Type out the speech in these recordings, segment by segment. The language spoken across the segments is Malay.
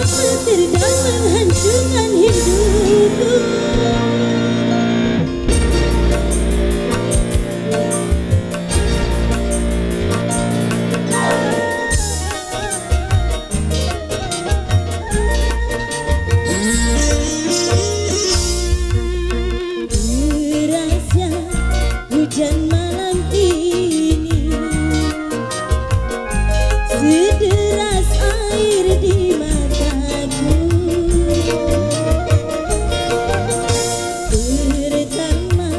petir dan menghancurkan hidupku. Derasnya hujan malam ini, sederas air di mataku, pertama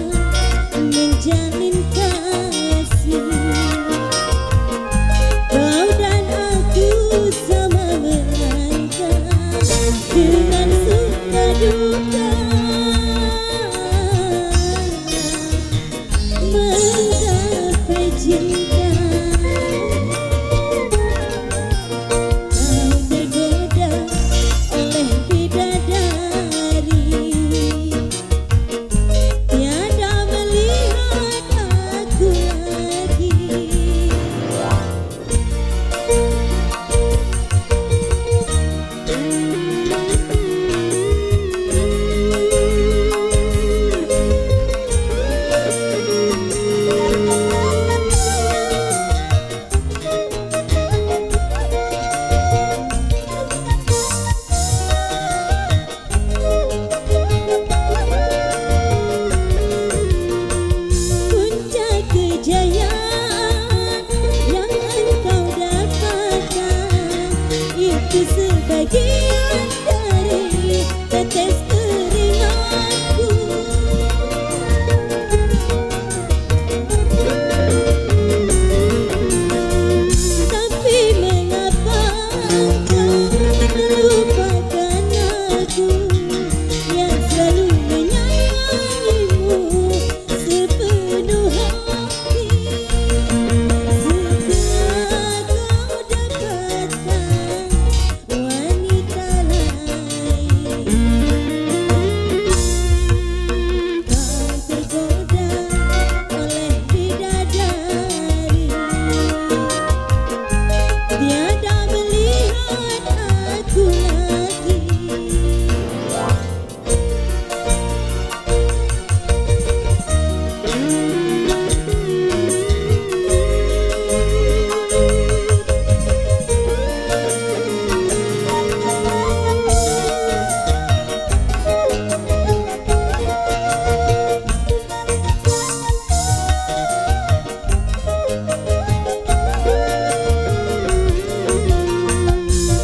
menjalin kasih. Kau dan aku sama melangkah dengan suka duka, menggapai cinta. Kau tergoda oleh bidadari, tiada melihat aku lagi. Puncak kejayaan yang engkau dapatkan itu sebagian dari tetes keringatku. Tapi mengapa engkau melupakan aku yang selalu menyayangimu sepenuh hati? Setelah kau dapatkan wanita lain, kau tergoda oleh bidadari, tiada melihat aku lagi.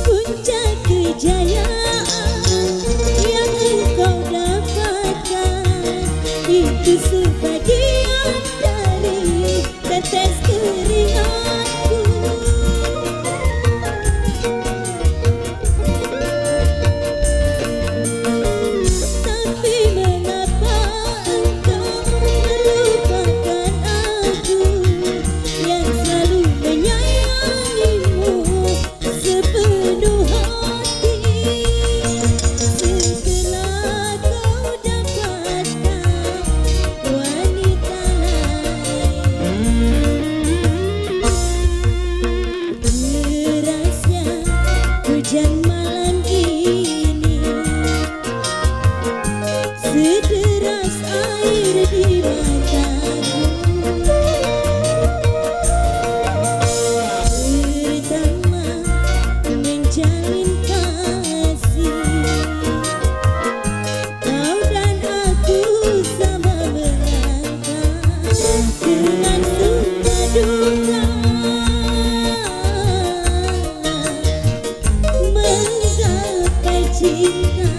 Puncak kejayaan yang engkau dapatkan itu sebagian dari tetes keringatku. Tapi mengapa engkau melupakan aku yang selalu menyayangimu sepenuh hati? Setelah kau dapatkan wanita lain, derasnya hujan malam ini, sederas air di mataku, pertama menjalin kasih. Kau dan aku sama melangkah dengan suka duka, menggapai cinta.